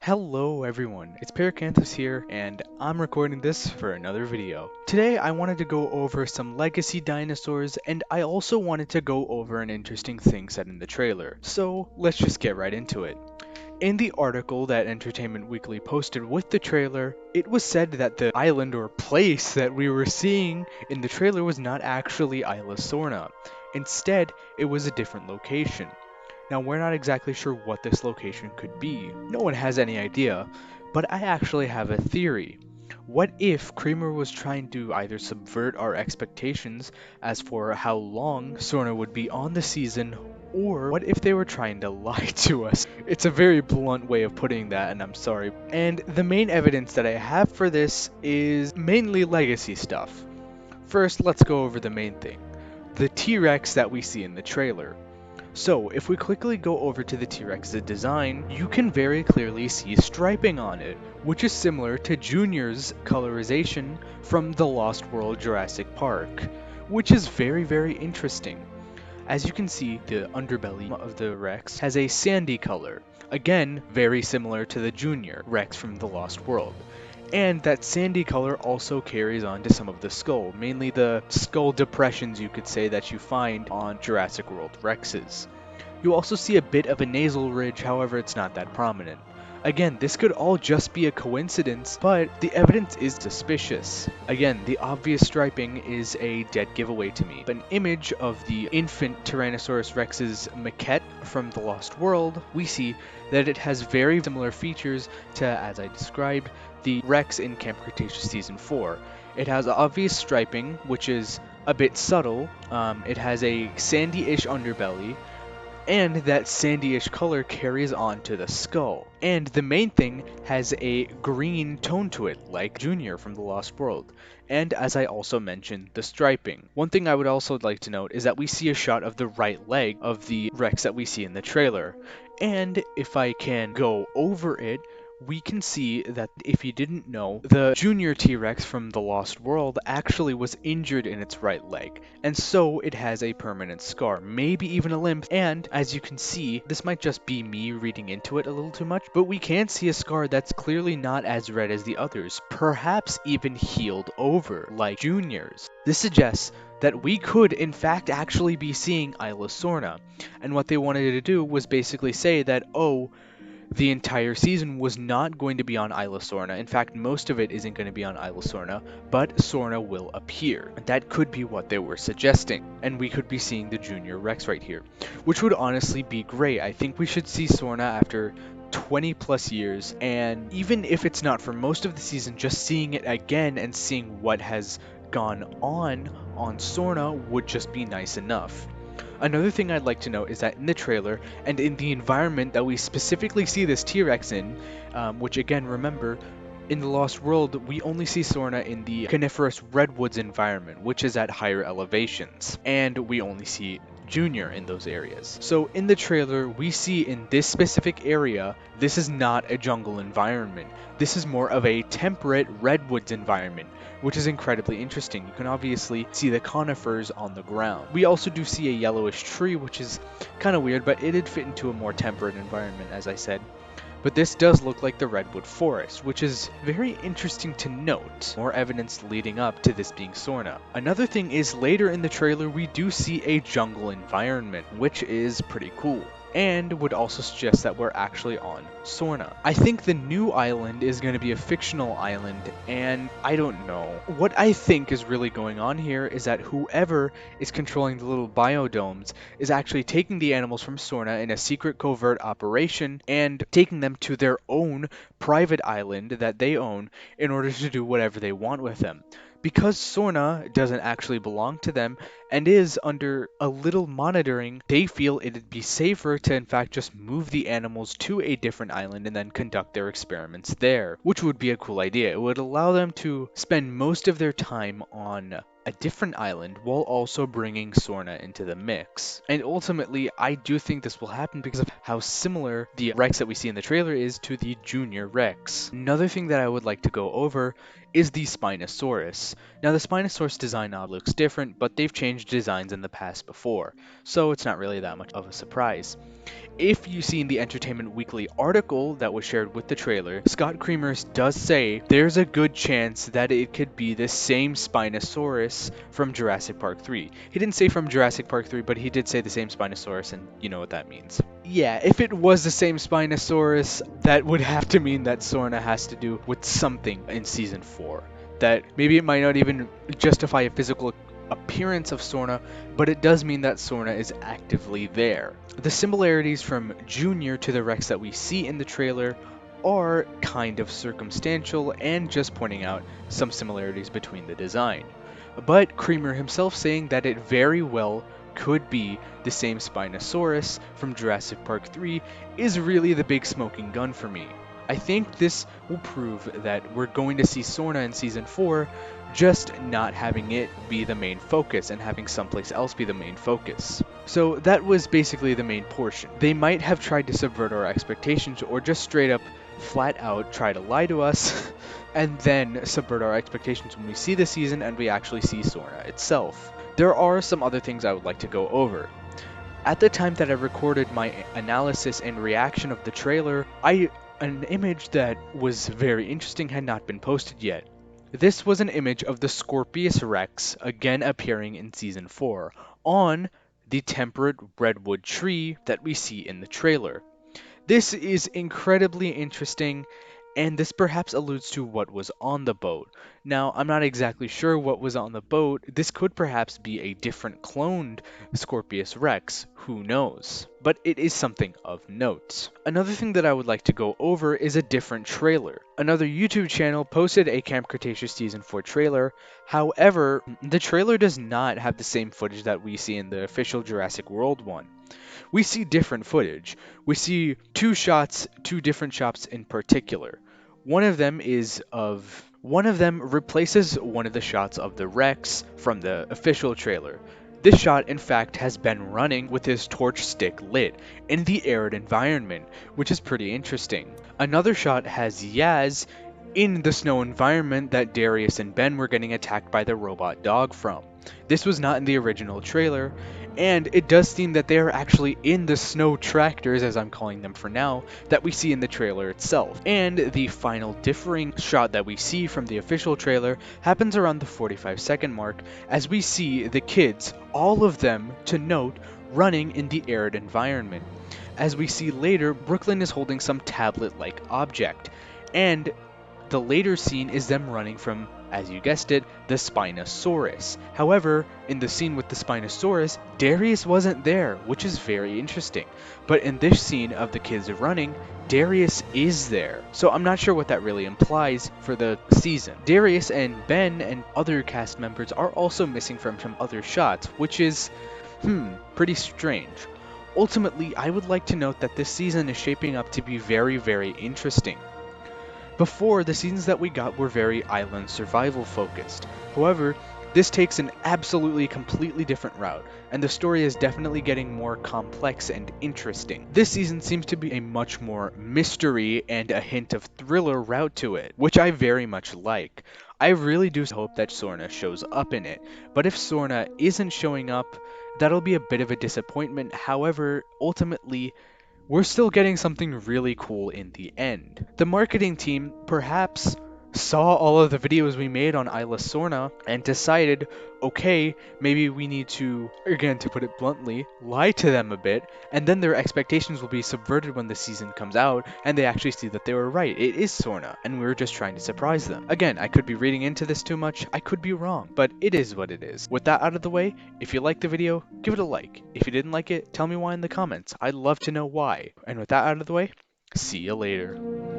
Hello everyone, it's Paracanthus here, and I'm recording this for another video. Today I wanted to go over some legacy dinosaurs, and I also wanted to go over an interesting thing said in the trailer. So let's just get right into it. In the article that Entertainment Weekly posted with the trailer, it was said that the island or place that we were seeing in the trailer was not actually Isla Sorna. Instead, it was a different location. Now, we're not exactly sure what this location could be. No one has any idea, but I actually have a theory. What if Kramer was trying to either subvert our expectations as for how long Sorna would be on the season, or what if they were trying to lie to us? It's a very blunt way of putting that, and I'm sorry. And the main evidence that I have for this is mainly legacy stuff. First, let's go over the main thing. The T-Rex that we see in the trailer. So, if we quickly go over to the T-Rex's design, you can very clearly see striping on it, which is similar to Junior's colorization from the Lost World Jurassic Park, which is very interesting. As you can see, the underbelly of the Rex has a sandy color, again very similar to the Junior Rex from the Lost World. And that sandy color also carries on to some of the skull, mainly the skull depressions you could say that you find on Jurassic World Rexes. You also see a bit of a nasal ridge, however it's not that prominent. Again, this could all just be a coincidence, but the evidence is suspicious. Again, the obvious striping is a dead giveaway to me. An image of the infant Tyrannosaurus Rex's maquette from the Lost World, we see that it has very similar features to, as I described, the Rex in Camp Cretaceous Season 4. It has obvious striping, which is a bit subtle. It has a sandy-ish underbelly, and that sandy-ish color carries on to the skull. And the main thing has a green tone to it, like Junior from the Lost World. And as I also mentioned, the striping. One thing I would also like to note is that we see a shot of the right leg of the Rex that we see in the trailer. And if I can go over it, we can see that if you didn't know, the Junior T-Rex from the Lost World actually was injured in its right leg, and so it has a permanent scar, maybe even a limp, and as you can see, this might just be me reading into it a little too much, but we can see a scar that's clearly not as red as the others, perhaps even healed over, like Junior's. This suggests that we could in fact actually be seeing Isla Sorna, and what they wanted to do was basically say that, oh, the entire season was not going to be on Isla Sorna. In fact, most of it isn't going to be on Isla Sorna, but Sorna will appear. That could be what they were suggesting, and we could be seeing the Junior Rex right here, which would honestly be great. I think we should see Sorna after 20 plus years, and even if it's not for most of the season, just seeing it again and seeing what has gone on Sorna would just be nice enough. Another thing I'd like to note is that in the trailer and in the environment that we specifically see this T-Rex in, which again, remember, in the Lost World, we only see Sorna in the coniferous redwoods environment, which is at higher elevations, and we only see Junior in those areas. So in the trailer, we see in this specific area, this is not a jungle environment. This is more of a temperate redwoods environment, which is incredibly interesting. You can obviously see the conifers on the ground. We also do see a yellowish tree, which is kind of weird, but it'd fit into a more temperate environment, as I said. But this does look like the redwood forest, which is very interesting to note. More evidence leading up to this being Sorna. Another thing is later in the trailer we do see a jungle environment, which is pretty cool, and would also suggest that we're actually on Sorna. I think the new island is going to be a fictional island, and I don't know. What I think is really going on here is that whoever is controlling the little biodomes is actually taking the animals from Sorna in a secret covert operation and taking them to their own private island that they own in order to do whatever they want with them. Because Sorna doesn't actually belong to them and is under a little monitoring, they feel it'd be safer to in fact just move the animals to a different island and then conduct their experiments there, which would be a cool idea. It would allow them to spend most of their time on a different island while also bringing Sorna into the mix. And ultimately, I do think this will happen because of how similar the Rex that we see in the trailer is to the Junior Rex. Another thing that I would like to go over is the Spinosaurus. Now, the Spinosaurus design now looks different, but they've changed designs in the past before, so it's not really that much of a surprise. If you see in the Entertainment Weekly article that was shared with the trailer, Scott Creamers does say there's a good chance that it could be the same Spinosaurus from Jurassic Park 3. He didn't say from Jurassic Park 3, but he did say the same Spinosaurus, and you know what that means. Yeah, if it was the same Spinosaurus, that would have to mean that SORNA has to do with something in Season 4. That maybe it might not even justify a physical appearance of SORNA, but it does mean that SORNA is actively there. The similarities from Junior to the Rex that we see in the trailer are kind of circumstantial and just pointing out some similarities between the design. But Creamer himself saying that it very well could be the same Spinosaurus from Jurassic Park 3 is really the big smoking gun for me. I think this will prove that we're going to see SORNA in Season 4, just not having it be the main focus and having someplace else be the main focus. So that was basically the main portion. They might have tried to subvert our expectations or just straight up flat out try to lie to us and then subvert our expectations when we see the season and we actually see SORNA itself. There are some other things I would like to go over. At the time that I recorded my analysis and reaction of the trailer, an image that was very interesting had not been posted yet. This was an image of the Scorpius Rex again appearing in Season 4 on the temperate redwood tree that we see in the trailer. This is incredibly interesting, and this perhaps alludes to what was on the boat. Now, I'm not exactly sure what was on the boat. This could perhaps be a different cloned Scorpius Rex, who knows? But it is something of note. Another thing that I would like to go over is a different trailer. Another YouTube channel posted a Camp Cretaceous Season 4 trailer. However, the trailer does not have the same footage that we see in the official Jurassic World one. We see different footage. We see two different shots in particular. One of them replaces one of the shots of the Rex from the official trailer. This shot, in fact, has Ben running with his torch stick lit in the arid environment, which is pretty interesting. Another shot has Yaz in the snow environment that Darius and Ben were getting attacked by the robot dog from. This was not in the original trailer, and it does seem that they are actually in the snow tractors, as I'm calling them for now, that we see in the trailer itself. And the final differing shot that we see from the official trailer happens around the 45-second mark, as we see the kids, all of them, to note, running in the arid environment. As we see later, Brooklyn is holding some tablet-like object, and the later scene is them running from, as you guessed it, the Spinosaurus. However, in the scene with the Spinosaurus, Darius wasn't there, which is very interesting. But in this scene of the kids running, Darius is there. So I'm not sure what that really implies for the season. Darius and Ben and other cast members are also missing from some other shots, which is, pretty strange. Ultimately, I would like to note that this season is shaping up to be very, very interesting. Before, the seasons that we got were very island survival focused. However, this takes an absolutely completely different route, and the story is definitely getting more complex and interesting. This season seems to be a much more mystery and a hint of thriller route to it, which I very much like. I really do hope that SORNA shows up in it, but if SORNA isn't showing up, that'll be a bit of a disappointment. However, ultimately, we're still getting something really cool in the end. The marketing team perhaps saw all of the videos we made on ISLA SORNA and decided, okay, maybe we need to, again to put it bluntly, lie to them a bit, and then their expectations will be subverted when the season comes out and they actually see that they were right. It is SORNA, and we were just trying to surprise them. Again, I could be reading into this too much, I could be wrong, but it is what it is. With that out of the way, if you liked the video, give it a like. If you didn't like it, tell me why in the comments. I'd love to know why. And with that out of the way, see you later.